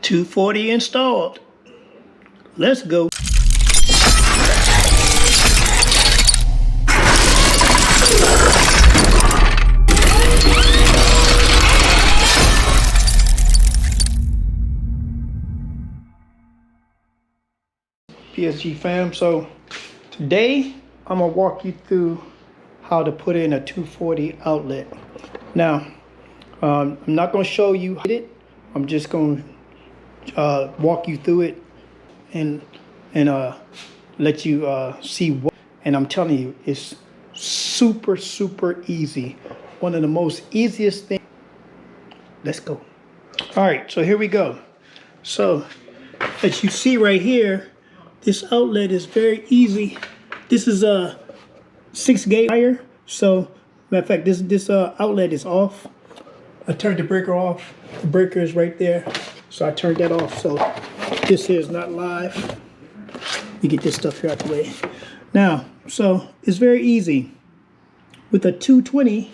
240 installed. Let's go. PSG fam, so today I'm gonna walk you through how to put in a 240 outlet. Now, I'm not gonna show you it. I'm just gonna walk you through it and let you see what. And I'm telling you, it's super easy. One of the most easiest things. Let's go. All right, so here we go. So as you see right here, this outlet is very easy. This is a 6-gauge wire. So, matter of fact, this outlet is off. I turned the breaker off. The breaker is right there. So I turned that off. So this here is not live. You get this stuff here out the way. Now, so it's very easy. With a 220,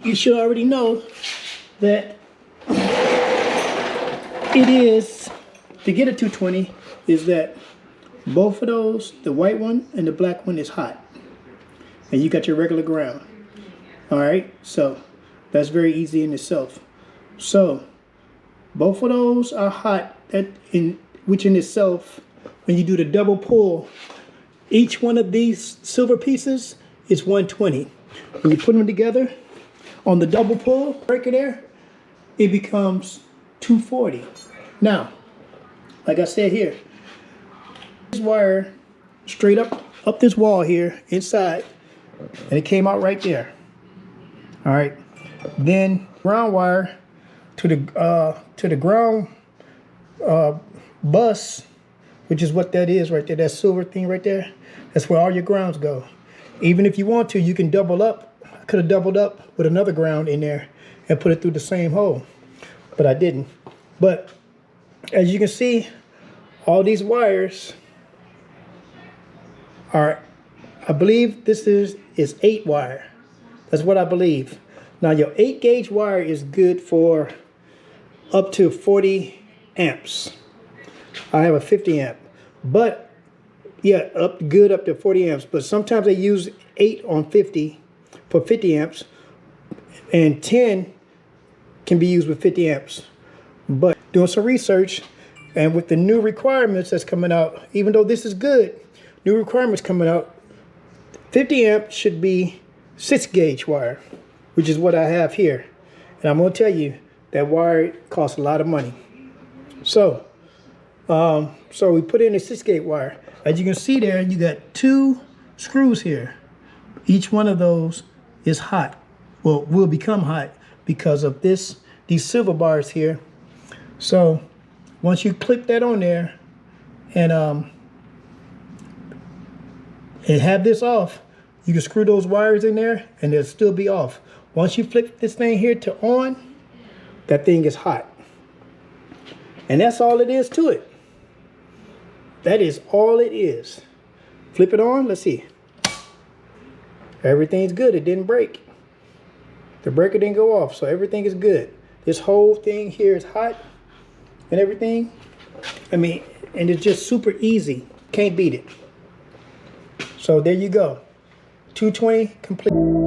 you should already know that it is, to get a 220, is that both of those, the white one and the black one, is hot. And you got your regular ground. All right, so that's very easy in itself. So both of those are hot, which in itself, when you do the double pull, each one of these silver pieces is 120. When you put them together on the double pull breaker there, it becomes 240. Now, like I said here, this wire straight up this wall here inside, and it came out right there. All right, then ground wire to the ground bus, which is what that is right there, that silver thing right there. That's where all your grounds go. Even if you want to, you can double up. I could have doubled up with another ground in there and put it through the same hole, but I didn't. But as you can see, all these wires are, I believe this is 8 wire. That's what I believe. Now your 8-gauge wire is good for up to 40 amps. I have a 50 amp, but yeah, good up to 40 amps. But sometimes they use 8 on 50 for 50 amps, and 10 can be used with 50 amps. But doing some research, and with the new requirements that's coming out, even though this is good, new requirements coming out, 50 amp should be 6-gauge wire, which is what I have here. And I'm going to tell you, that wire costs a lot of money. So, so we put in a 6-gauge wire. As you can see there, you got 2 screws here. Each one of those is hot. Well, will become hot because of these silver bars here. So once you clip that on there and have this off, you can screw those wires in there and they'll still be off. Once you flip this thing here to on, that thing is hot. And that's all it is to it. That is all it is. Flip it on, let's see. Everything's good, it didn't break. The breaker didn't go off, so everything is good. This whole thing here is hot and everything. I mean, and it's just super easy. Can't beat it. So there you go. 220 complete.